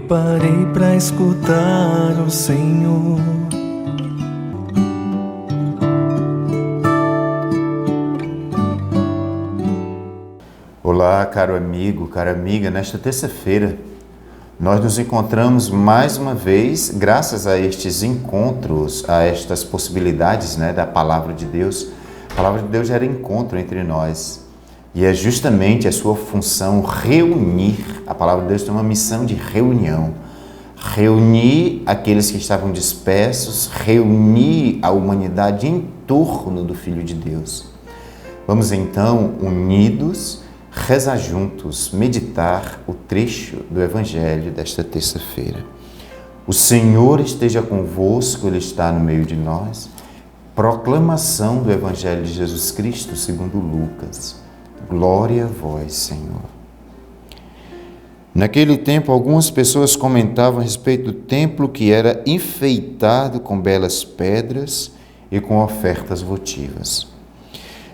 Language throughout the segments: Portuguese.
parei para escutar o Senhor. Olá, caro amigo, cara amiga, nesta terça-feira nós nos encontramos mais uma vez, graças a estes encontros, a estas possibilidades, da Palavra de Deus. A Palavra de Deus gera encontro entre nós e é justamente a sua função reunir. A Palavra de Deus tem uma missão de reunião, reunir aqueles que estavam dispersos, reunir a humanidade em torno do Filho de Deus. Vamos então, unidos, rezar juntos, meditar o trecho do Evangelho desta terça-feira. O Senhor esteja convosco, Ele está no meio de nós. Proclamação do Evangelho de Jesus Cristo segundo Lucas. Glória a vós, Senhor. Naquele tempo, algumas pessoas comentavam a respeito do templo que era enfeitado com belas pedras e com ofertas votivas.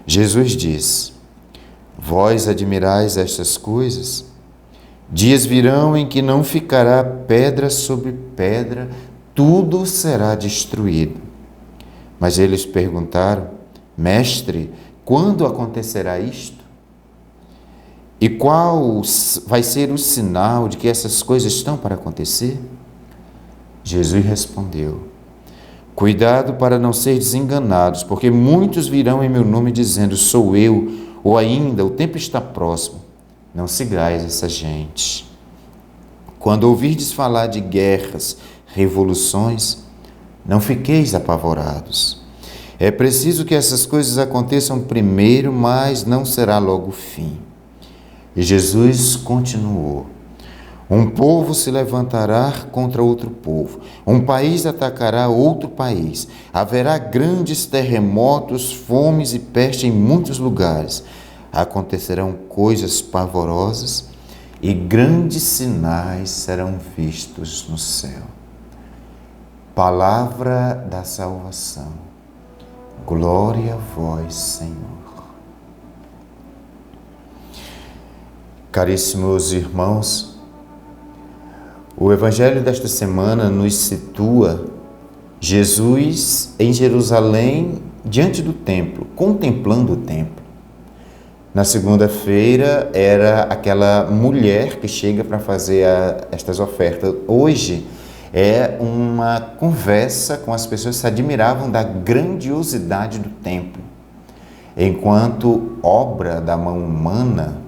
Jesus diz: vós admirais estas coisas? Dias virão em que não ficará pedra sobre pedra, tudo será destruído. Mas eles perguntaram: Mestre, quando acontecerá isto? E qual vai ser o sinal de que essas coisas estão para acontecer? Jesus respondeu: cuidado para não seres enganados, porque muitos virão em meu nome dizendo: sou eu, ou ainda, o tempo está próximo. Não sigais essa gente. Quando ouvirdes falar de guerras, revoluções, não fiqueis apavorados. É preciso que essas coisas aconteçam primeiro, mas não será logo o fim. E Jesus continuou: um povo se levantará contra outro povo, um país atacará outro país, haverá grandes terremotos, fomes e peste em muitos lugares, acontecerão coisas pavorosas e grandes sinais serão vistos no céu. Palavra da salvação. Glória a vós, Senhor. Caríssimos irmãos, o Evangelho desta semana nos situa Jesus em Jerusalém, diante do templo, contemplando o templo. Na segunda-feira era aquela mulher que chega para fazer estas ofertas. Hoje é uma conversa com as pessoas que se admiravam da grandiosidade do templo. Enquanto obra da mão humana,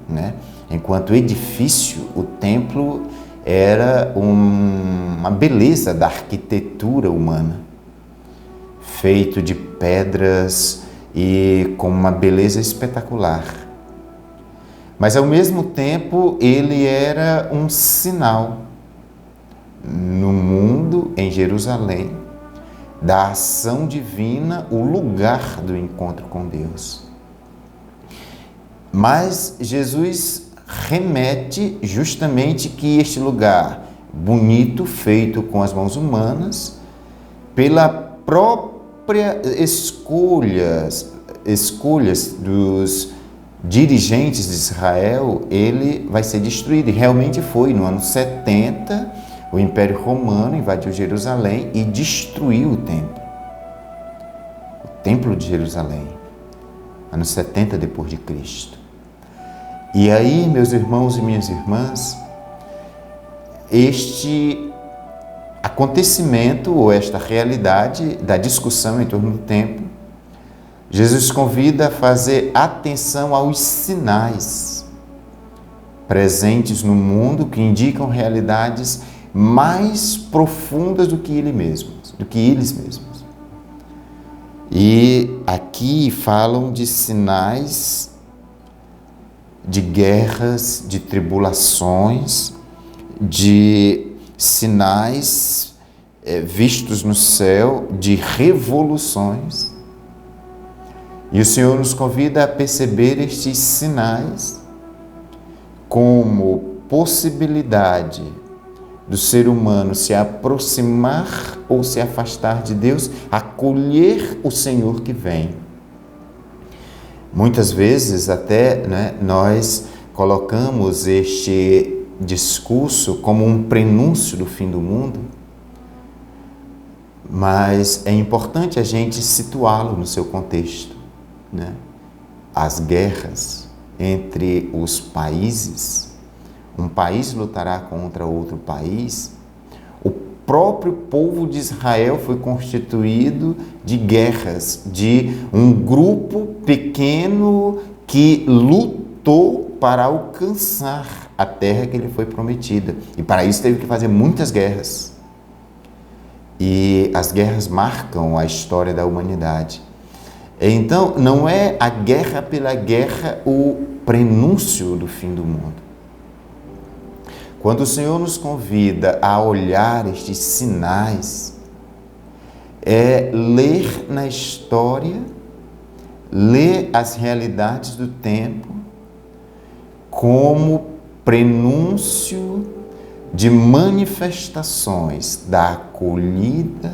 enquanto edifício, o templo era uma beleza da arquitetura humana, feito de pedras e com uma beleza espetacular. Mas, ao mesmo tempo, ele era um sinal no mundo, em Jerusalém, da ação divina, o lugar do encontro com Deus. Mas Jesus remete justamente que este lugar bonito, feito com as mãos humanas, pela própria escolhas dos dirigentes de Israel, ele vai ser destruído. E realmente foi. No ano 70, o Império Romano invadiu Jerusalém e destruiu o Templo de Jerusalém, ano 70 depois de Cristo. E aí, meus irmãos e minhas irmãs, este acontecimento ou esta realidade da discussão em torno do templo, Jesus convida a fazer atenção aos sinais presentes no mundo que indicam realidades mais profundas do que eles mesmos. E aqui falam de sinais de guerras, de tribulações, de sinais vistos no céu, de revoluções. E o Senhor nos convida a perceber estes sinais como possibilidade do ser humano se aproximar ou se afastar de Deus, acolher o Senhor que vem. Muitas vezes até nós colocamos este discurso como um prenúncio do fim do mundo, mas é importante a gente situá-lo no seu contexto, né? As guerras entre os países, um país lutará contra outro país. O próprio povo de Israel foi constituído de guerras, de um grupo pequeno que lutou para alcançar a terra que lhe foi prometida. E para isso teve que fazer muitas guerras. E as guerras marcam a história da humanidade. Então, não é a guerra pela guerra o prenúncio do fim do mundo. Quando o Senhor nos convida a olhar estes sinais, é ler na história, ler as realidades do tempo como prenúncio de manifestações da acolhida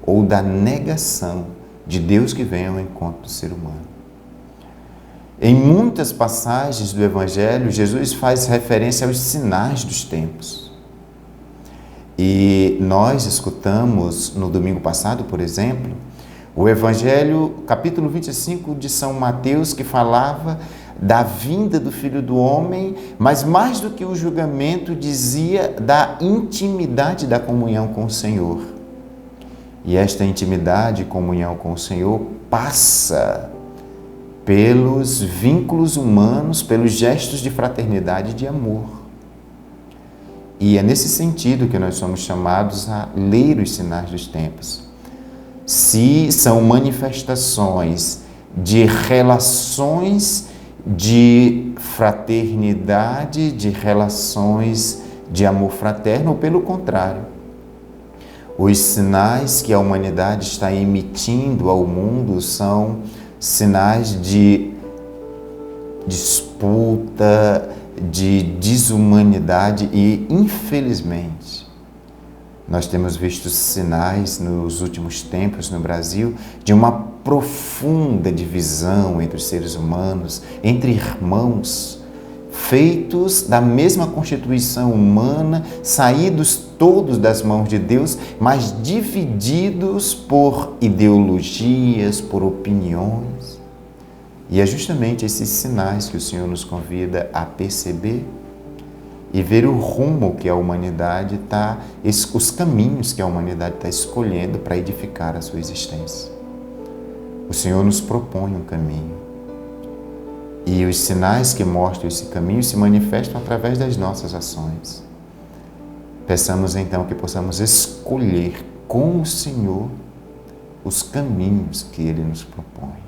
ou da negação de Deus que vem ao encontro do ser humano. Em muitas passagens do Evangelho, Jesus faz referência aos sinais dos tempos. E nós escutamos no domingo passado, por exemplo, o Evangelho, capítulo 25 de São Mateus, que falava da vinda do Filho do Homem, mas mais do que o julgamento, dizia da intimidade da comunhão com o Senhor. E esta intimidade e comunhão com o Senhor passa pelos vínculos humanos, pelos gestos de fraternidade e de amor. E é nesse sentido que nós somos chamados a ler os sinais dos tempos. Se são manifestações de relações de fraternidade, de relações de amor fraterno, ou pelo contrário, os sinais que a humanidade está emitindo ao mundo são sinais de disputa, de desumanidade e, infelizmente, nós temos visto sinais nos últimos tempos no Brasil de uma profunda divisão entre os seres humanos, entre irmãos, feitos da mesma constituição humana, saídos todos das mãos de Deus, mas divididos por ideologias, por opiniões. E é justamente esses sinais que o Senhor nos convida a perceber e ver o rumo que a humanidade está, os caminhos que a humanidade está escolhendo para edificar a sua existência. O Senhor nos propõe um caminho. E os sinais que mostram esse caminho se manifestam através das nossas ações. Peçamos então que possamos escolher com o Senhor os caminhos que Ele nos propõe.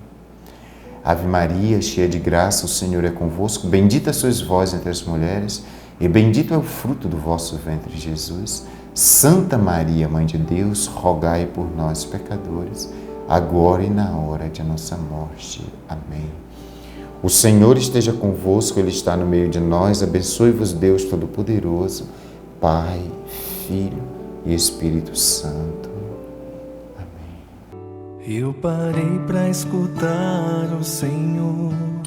Ave Maria, cheia de graça, o Senhor é convosco. Bendita sois vós entre as mulheres, e bendito é o fruto do vosso ventre, Jesus. Santa Maria, Mãe de Deus, rogai por nós, pecadores, agora e na hora de nossa morte. Amém. O Senhor esteja convosco, Ele está no meio de nós. Abençoe-vos, Deus Todo-Poderoso, Pai, Filho e Espírito Santo. Amém. Eu parei para escutar o Senhor.